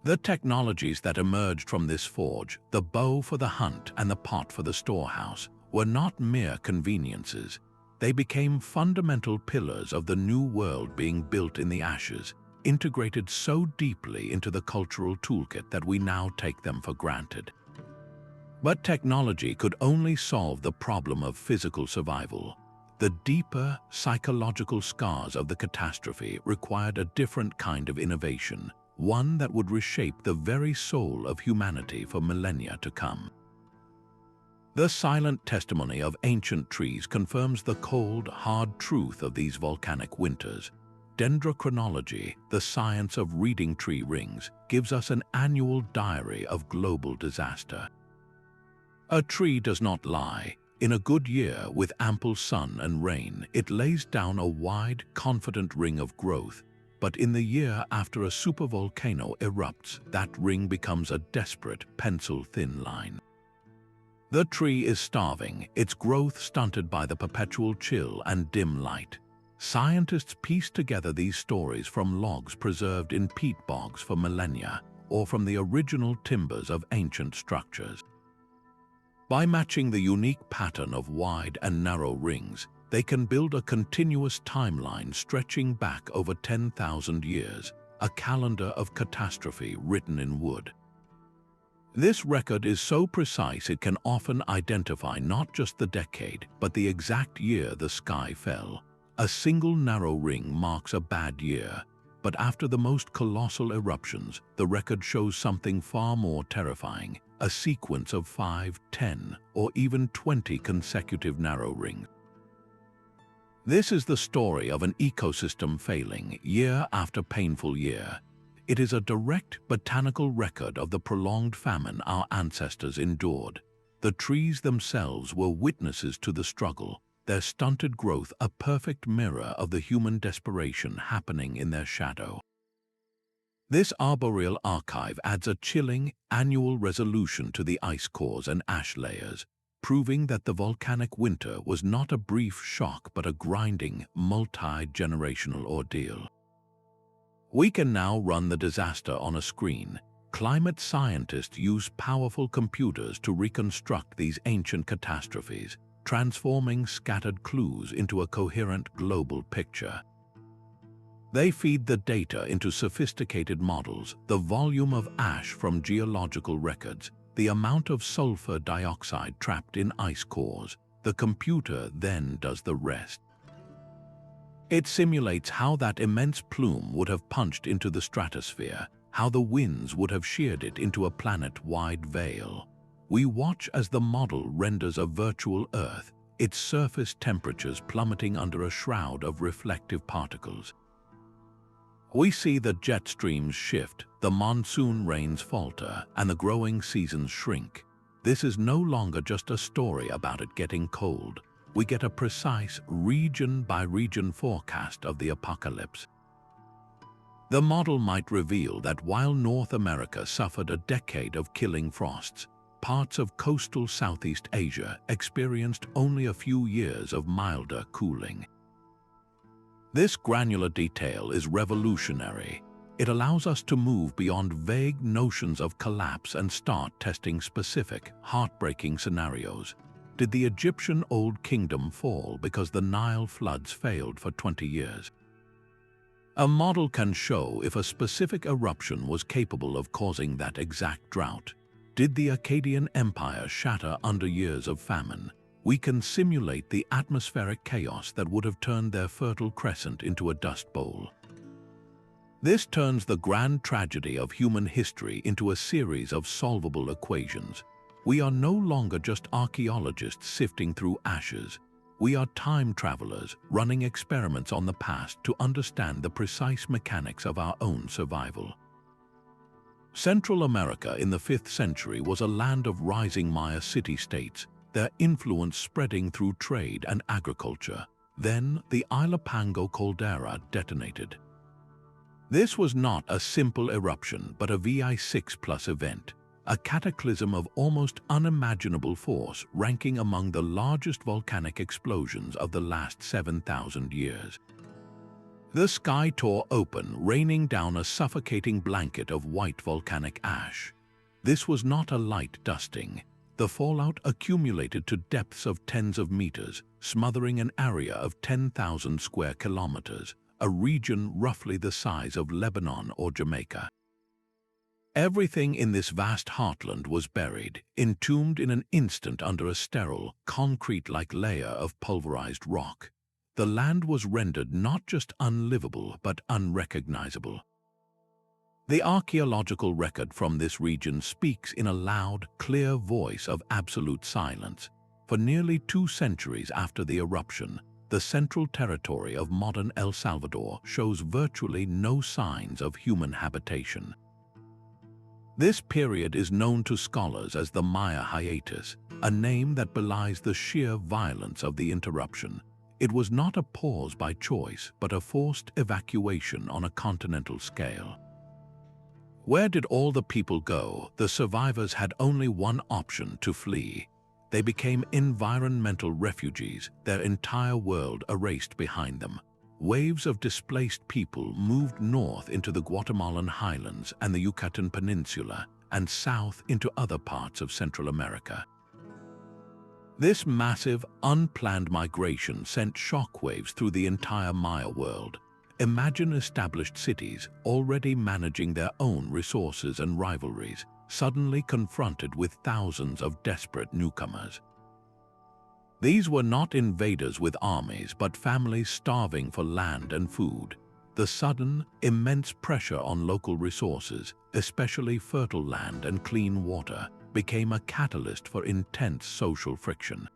The technologies that emerged from this forge, the bow for the hunt and the pot for the storehouse, were not mere conveniences. They became fundamental pillars of the new world being built in the ashes, integrated so deeply into the cultural toolkit that we now take them for granted. But technology could only solve the problem of physical survival. The deeper, psychological scars of the catastrophe required a different kind of innovation, one that would reshape the very soul of humanity for millennia to come. The silent testimony of ancient trees confirms the cold, hard truth of these volcanic winters. Dendrochronology, the science of reading tree rings, gives us an annual diary of global disaster. A tree does not lie. In a good year with ample sun and rain, it lays down a wide, confident ring of growth. But in the year after a supervolcano erupts, that ring becomes a desperate, pencil-thin line. The tree is starving, its growth stunted by the perpetual chill and dim light. Scientists piece together these stories from logs preserved in peat bogs for millennia, or from the original timbers of ancient structures. By matching the unique pattern of wide and narrow rings, they can build a continuous timeline stretching back over 10,000 years, a calendar of catastrophe written in wood. This record is so precise it can often identify not just the decade, but the exact year the sky fell. A single narrow ring marks a bad year, but after the most colossal eruptions, the record shows something far more terrifying, a sequence of 5, 10, or even 20 consecutive narrow rings. This is the story of an ecosystem failing year after painful year. It is a direct botanical record of the prolonged famine our ancestors endured. The trees themselves were witnesses to the struggle, their stunted growth a perfect mirror of the human desperation happening in their shadow. This arboreal archive adds a chilling, annual resolution to the ice cores and ash layers, proving that the volcanic winter was not a brief shock but a grinding, multi-generational ordeal. We can now run the disaster on a screen. Climate scientists use powerful computers to reconstruct these ancient catastrophes, transforming scattered clues into a coherent global picture. They feed the data into sophisticated models, the volume of ash from geological records, the amount of sulfur dioxide trapped in ice cores. The computer then does the rest. It simulates how that immense plume would have punched into the stratosphere, how the winds would have sheared it into a planet-wide veil. We watch as the model renders a virtual Earth, its surface temperatures plummeting under a shroud of reflective particles. We see the jet streams shift, the monsoon rains falter, and the growing seasons shrink. This is no longer just a story about it getting cold. We get a precise region-by-region forecast of the apocalypse. The model might reveal that while North America suffered a decade of killing frosts, parts of coastal Southeast Asia experienced only a few years of milder cooling. This granular detail is revolutionary. It allows us to move beyond vague notions of collapse and start testing specific, heartbreaking scenarios. Did the Egyptian Old Kingdom fall because the Nile floods failed for 20 years? A model can show if a specific eruption was capable of causing that exact drought. Did the Akkadian Empire shatter under years of famine? We can simulate the atmospheric chaos that would have turned their fertile crescent into a dust bowl. This turns the grand tragedy of human history into a series of solvable equations. We are no longer just archaeologists sifting through ashes. We are time travelers running experiments on the past to understand the precise mechanics of our own survival. Central America in the 5th century was a land of rising Maya city-states, their influence spreading through trade and agriculture. Then the Ilopango caldera detonated. This was not a simple eruption but a VI6+ event, a cataclysm of almost unimaginable force ranking among the largest volcanic explosions of the last 7,000 years. The sky tore open, raining down a suffocating blanket of white volcanic ash. This was not a light dusting. The fallout accumulated to depths of tens of meters, smothering an area of 10,000 square kilometers, a region roughly the size of Lebanon or Jamaica. Everything in this vast heartland was buried, entombed in an instant under a sterile, concrete-like layer of pulverized rock. The land was rendered not just unlivable but unrecognizable. The archaeological record from this region speaks in a loud, clear voice of absolute silence. For nearly 2 centuries after the eruption, the central territory of modern El Salvador shows virtually no signs of human habitation. This period is known to scholars as the Maya hiatus, a name that belies the sheer violence of the interruption. It was not a pause by choice, but a forced evacuation on a continental scale. Where did all the people go? The survivors had only one option: to flee. They became environmental refugees, their entire world erased behind them. Waves of displaced people moved north into the Guatemalan highlands and the Yucatan Peninsula, and south into other parts of Central America. This massive, unplanned migration sent shockwaves through the entire Maya world. Imagine established cities, already managing their own resources and rivalries, suddenly confronted with thousands of desperate newcomers. These were not invaders with armies, but families starving for land and food. The sudden, immense pressure on local resources, especially fertile land and clean water, became a catalyst for intense social friction.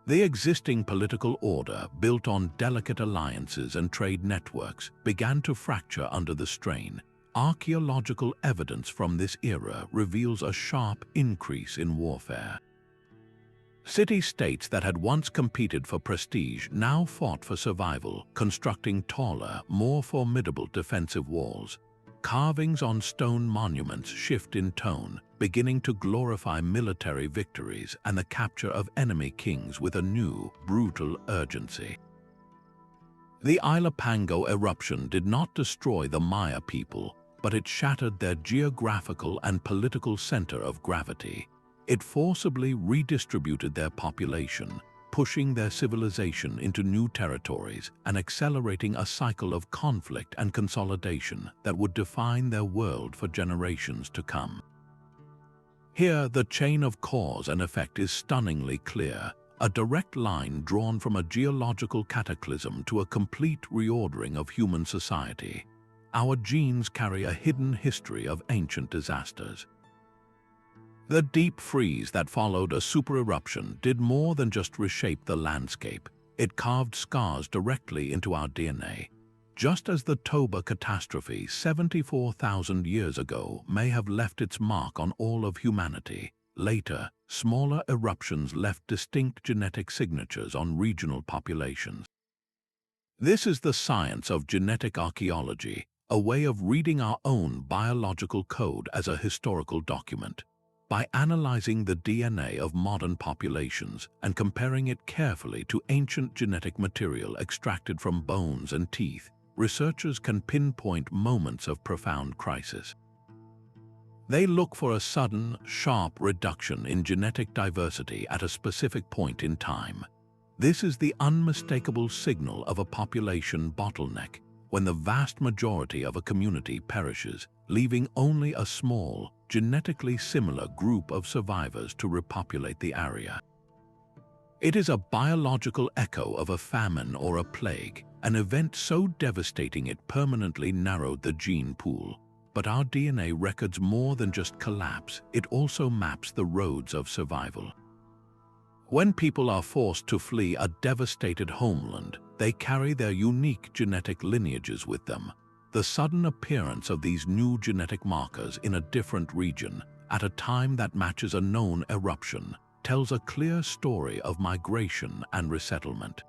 The existing political order, built on delicate alliances and trade networks, began to fracture under the strain. Archaeological evidence from this era reveals a sharp increase in warfare. City-states that had once competed for prestige now fought for survival, constructing taller, more formidable defensive walls. Carvings on stone monuments shift in tone, beginning to glorify military victories and the capture of enemy kings with a new, brutal urgency. The Ilopango Eruption did not destroy the Maya people, but it shattered their geographical and political center of gravity. It forcibly redistributed their population, pushing their civilization into new territories and accelerating a cycle of conflict and consolidation that would define their world for generations to come. Here, the chain of cause and effect is stunningly clear, a direct line drawn from a geological cataclysm to a complete reordering of human society. Our genes carry a hidden history of ancient disasters. The deep freeze that followed a supereruption did more than just reshape the landscape. It carved scars directly into our DNA. Just as the Toba catastrophe 74,000 years ago may have left its mark on all of humanity, later, smaller eruptions left distinct genetic signatures on regional populations. This is the science of genetic archaeology, a way of reading our own biological code as a historical document. By analyzing the DNA of modern populations and comparing it carefully to ancient genetic material extracted from bones and teeth, researchers can pinpoint moments of profound crisis. They look for a sudden, sharp reduction in genetic diversity at a specific point in time. This is the unmistakable signal of a population bottleneck, when the vast majority of a community perishes, leaving only a small, genetically similar group of survivors to repopulate the area. It is a biological echo of a famine or a plague, an event so devastating it permanently narrowed the gene pool. But our DNA records more than just collapse, it also maps the roads of survival. When people are forced to flee a devastated homeland, they carry their unique genetic lineages with them. The sudden appearance of these new genetic markers in a different region, at a time that matches a known eruption, tells a clear story of migration and resettlement.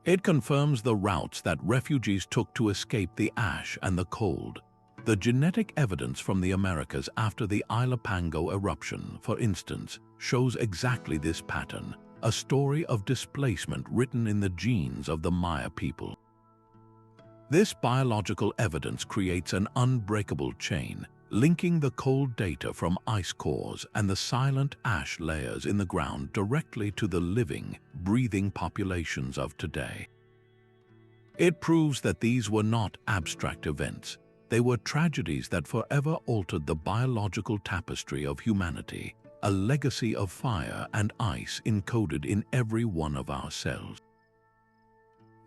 It confirms the routes that refugees took to escape the ash and the cold. The genetic evidence from the Americas after the Ilopango eruption, for instance, shows exactly this pattern, a story of displacement written in the genes of the Maya people. This biological evidence creates an unbreakable chain, linking the cold data from ice cores and the silent ash layers in the ground directly to the living, breathing populations of today. It proves that these were not abstract events. They were tragedies that forever altered the biological tapestry of humanity, a legacy of fire and ice encoded in every one of our cells.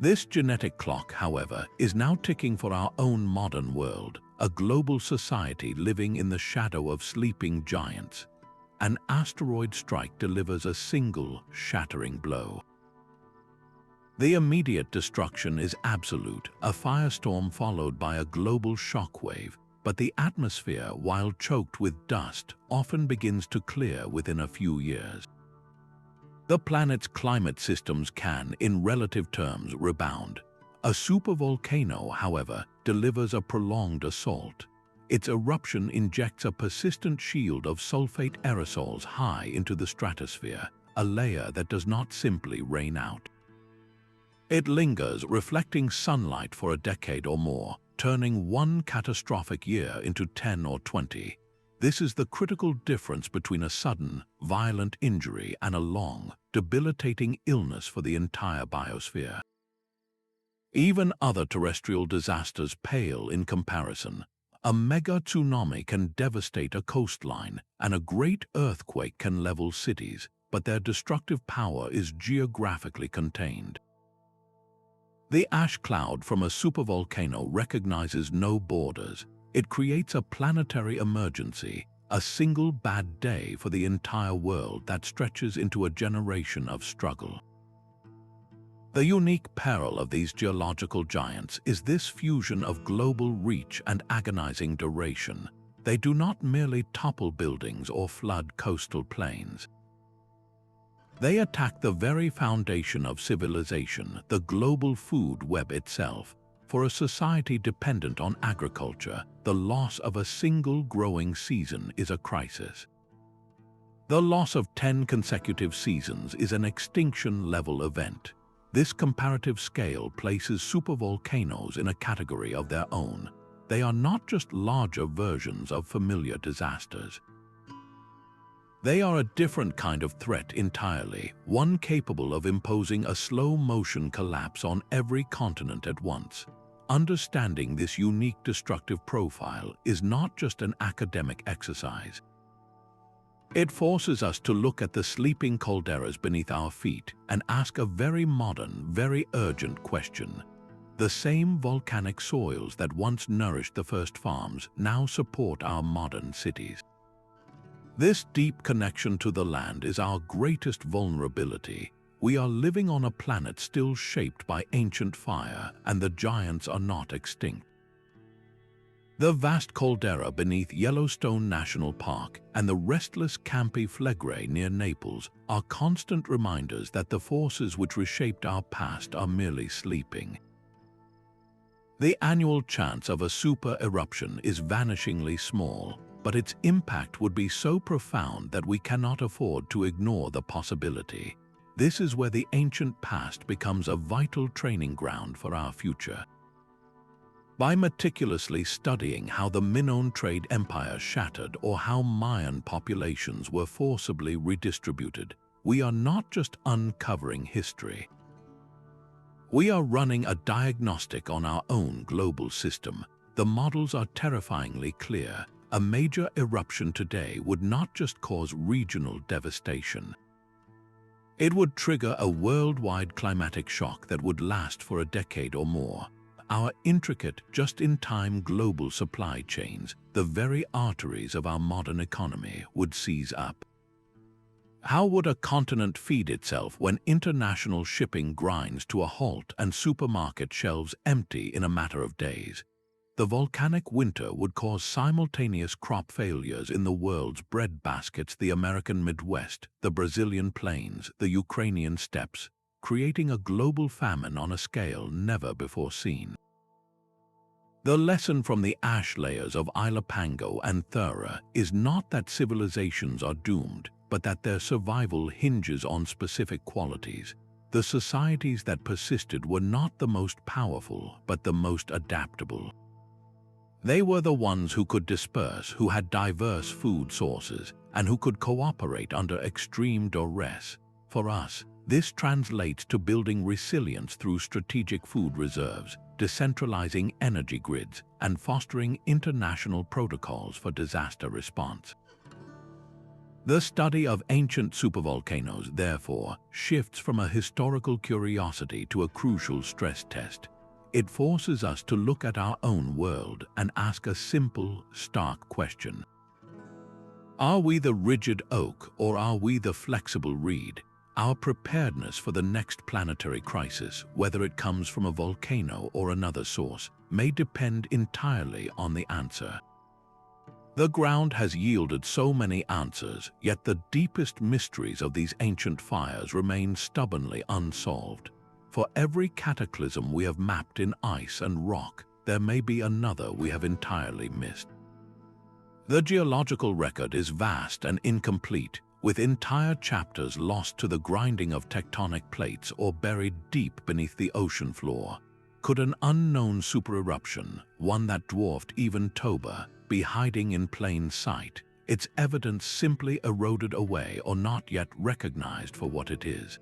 This genetic clock, however, is now ticking for our own modern world, a global society living in the shadow of sleeping giants. An asteroid strike delivers a single, shattering blow. The immediate destruction is absolute, a firestorm followed by a global shockwave, but the atmosphere, while choked with dust, often begins to clear within a few years. The planet's climate systems can, in relative terms, rebound. A supervolcano, however, delivers a prolonged assault. Its eruption injects a persistent shield of sulfate aerosols high into the stratosphere, a layer that does not simply rain out. It lingers, reflecting sunlight for a decade or more, turning one catastrophic year into 10 or 20. This is the critical difference between a sudden, violent injury and a long, debilitating illness for the entire biosphere. Even other terrestrial disasters pale in comparison. A mega tsunami can devastate a coastline, and a great earthquake can level cities, but their destructive power is geographically contained. The ash cloud from a supervolcano recognizes no borders. It creates a planetary emergency, a single bad day for the entire world that stretches into a generation of struggle. The unique peril of these geological giants is this fusion of global reach and agonizing duration. They do not merely topple buildings or flood coastal plains. They attack the very foundation of civilization, the global food web itself. For a society dependent on agriculture, the loss of a single growing season is a crisis. The loss of 10 consecutive seasons is an extinction-level event. This comparative scale places supervolcanoes in a category of their own. They are not just larger versions of familiar disasters. They are a different kind of threat entirely, one capable of imposing a slow-motion collapse on every continent at once. Understanding this unique destructive profile is not just an academic exercise. It forces us to look at the sleeping calderas beneath our feet and ask a very modern, very urgent question. The same volcanic soils that once nourished the first farms now support our modern cities. This deep connection to the land is our greatest vulnerability. We are living on a planet still shaped by ancient fire, and the giants are not extinct. The vast caldera beneath Yellowstone National Park and the restless Campi Flegrei near Naples are constant reminders that the forces which reshaped our past are merely sleeping. The annual chance of a super eruption is vanishingly small, but its impact would be so profound that we cannot afford to ignore the possibility. This is where the ancient past becomes a vital training ground for our future. By meticulously studying how the Minoan trade empire shattered or how Mayan populations were forcibly redistributed, we are not just uncovering history. We are running a diagnostic on our own global system. The models are terrifyingly clear. A major eruption today would not just cause regional devastation. It would trigger a worldwide climatic shock that would last for a decade or more. Our intricate, just-in-time global supply chains, the very arteries of our modern economy, would seize up. How would a continent feed itself when international shipping grinds to a halt and supermarket shelves empty in a matter of days? The volcanic winter would cause simultaneous crop failures in the world's bread baskets, the American Midwest, the Brazilian plains, the Ukrainian steppes, creating a global famine on a scale never before seen. The lesson from the ash layers of Ilopango and Thura is not that civilizations are doomed, but that their survival hinges on specific qualities. The societies that persisted were not the most powerful, but the most adaptable. They were the ones who could disperse, who had diverse food sources, and who could cooperate under extreme duress. For us, this translates to building resilience through strategic food reserves, decentralizing energy grids, and fostering international protocols for disaster response. The study of ancient supervolcanoes, therefore, shifts from a historical curiosity to a crucial stress test. It forces us to look at our own world and ask a simple, stark question. Are we the rigid oak or are we the flexible reed? Our preparedness for the next planetary crisis, whether it comes from a volcano or another source, may depend entirely on the answer. The ground has yielded so many answers, yet the deepest mysteries of these ancient fires remain stubbornly unsolved. For every cataclysm we have mapped in ice and rock, there may be another we have entirely missed. The geological record is vast and incomplete, with entire chapters lost to the grinding of tectonic plates or buried deep beneath the ocean floor. Could an unknown supereruption, one that dwarfed even Toba, be hiding in plain sight, its evidence simply eroded away or not yet recognized for what it is?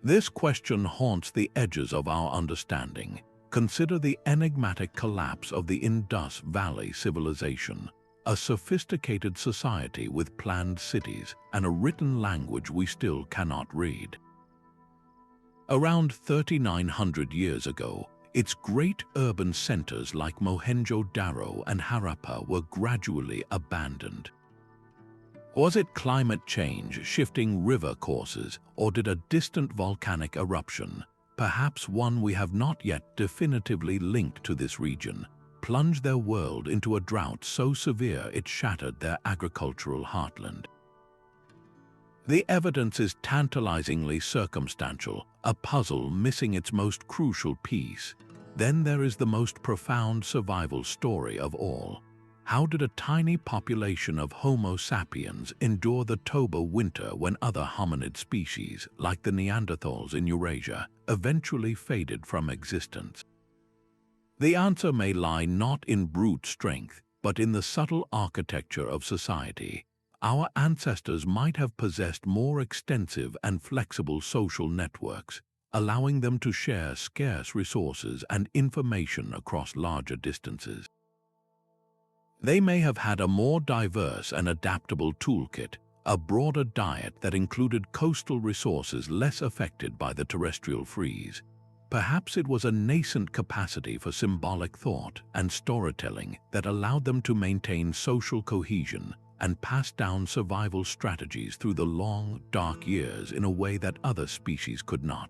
This question haunts the edges of our understanding. Consider the enigmatic collapse of the Indus Valley civilization, a sophisticated society with planned cities and a written language we still cannot read. Around 3,900 years ago, its great urban centers like Mohenjo-Daro and Harappa were gradually abandoned. Was it climate change shifting river courses, or did a distant volcanic eruption, perhaps one we have not yet definitively linked to this region, plunge their world into a drought so severe it shattered their agricultural heartland? The evidence is tantalizingly circumstantial, a puzzle missing its most crucial piece. Then there is the most profound survival story of all. How did a tiny population of Homo sapiens endure the Toba winter when other hominid species, like the Neanderthals in Eurasia, eventually faded from existence? The answer may lie not in brute strength, but in the subtle architecture of society. Our ancestors might have possessed more extensive and flexible social networks, allowing them to share scarce resources and information across larger distances. They may have had a more diverse and adaptable toolkit, a broader diet that included coastal resources less affected by the terrestrial freeze. Perhaps it was a nascent capacity for symbolic thought and storytelling that allowed them to maintain social cohesion and pass down survival strategies through the long, dark years in a way that other species could not.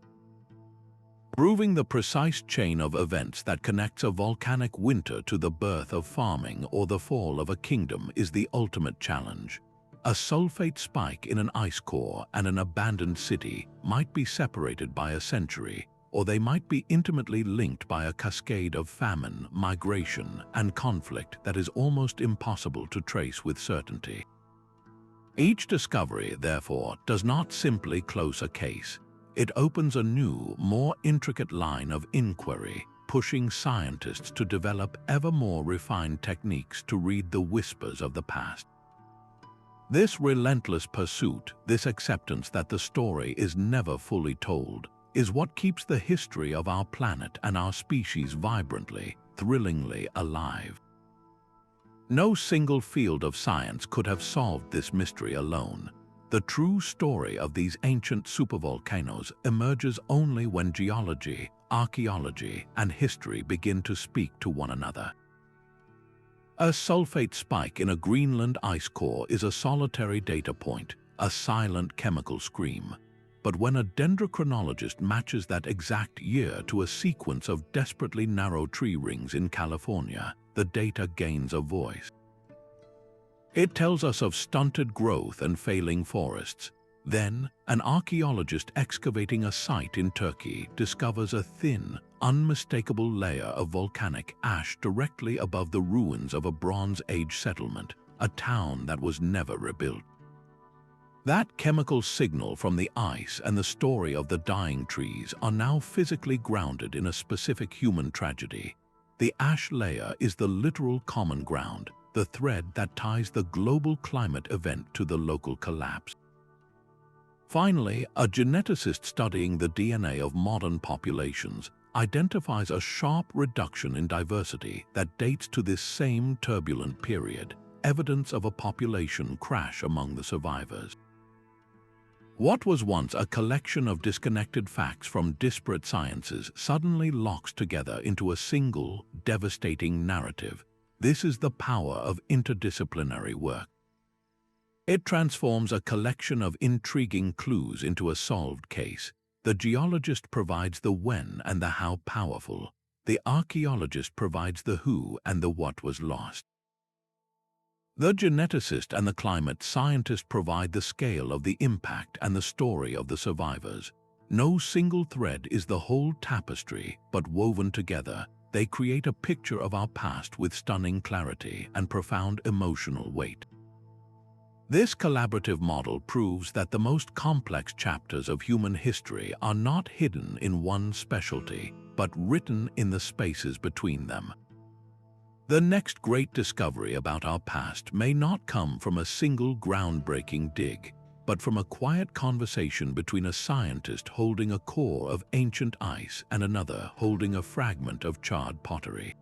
Proving the precise chain of events that connects a volcanic winter to the birth of farming or the fall of a kingdom is the ultimate challenge. A sulfate spike in an ice core and an abandoned city might be separated by a century, or they might be intimately linked by a cascade of famine, migration, and conflict that is almost impossible to trace with certainty. Each discovery, therefore, does not simply close a case. It opens a new, more intricate line of inquiry, pushing scientists to develop ever more refined techniques to read the whispers of the past. This relentless pursuit, this acceptance that the story is never fully told, is what keeps the history of our planet and our species vibrantly, thrillingly alive. No single field of science could have solved this mystery alone. The true story of these ancient supervolcanoes emerges only when geology, archaeology, and history begin to speak to one another. A sulfate spike in a Greenland ice core is a solitary data point, a silent chemical scream. But when a dendrochronologist matches that exact year to a sequence of desperately narrow tree rings in California, the data gains a voice. It tells us of stunted growth and failing forests. Then, an archaeologist excavating a site in Turkey discovers a thin, unmistakable layer of volcanic ash directly above the ruins of a Bronze Age settlement, a town that was never rebuilt. That chemical signal from the ice and the story of the dying trees are now physically grounded in a specific human tragedy. The ash layer is the literal common ground, the thread that ties the global climate event to the local collapse. Finally, a geneticist studying the DNA of modern populations identifies a sharp reduction in diversity that dates to this same turbulent period, evidence of a population crash among the survivors. What was once a collection of disconnected facts from disparate sciences suddenly locks together into a single, devastating narrative. This is the power of interdisciplinary work. It transforms a collection of intriguing clues into a solved case. The geologist provides the when and the how powerful. The archaeologist provides the who and the what was lost. The geneticist and the climate scientist provide the scale of the impact and the story of the survivors. No single thread is the whole tapestry, but woven together, they create a picture of our past with stunning clarity and profound emotional weight. This collaborative model proves that the most complex chapters of human history are not hidden in one specialty, but written in the spaces between them. The next great discovery about our past may not come from a single groundbreaking dig, but from a quiet conversation between a scientist holding a core of ancient ice and another holding a fragment of charred pottery.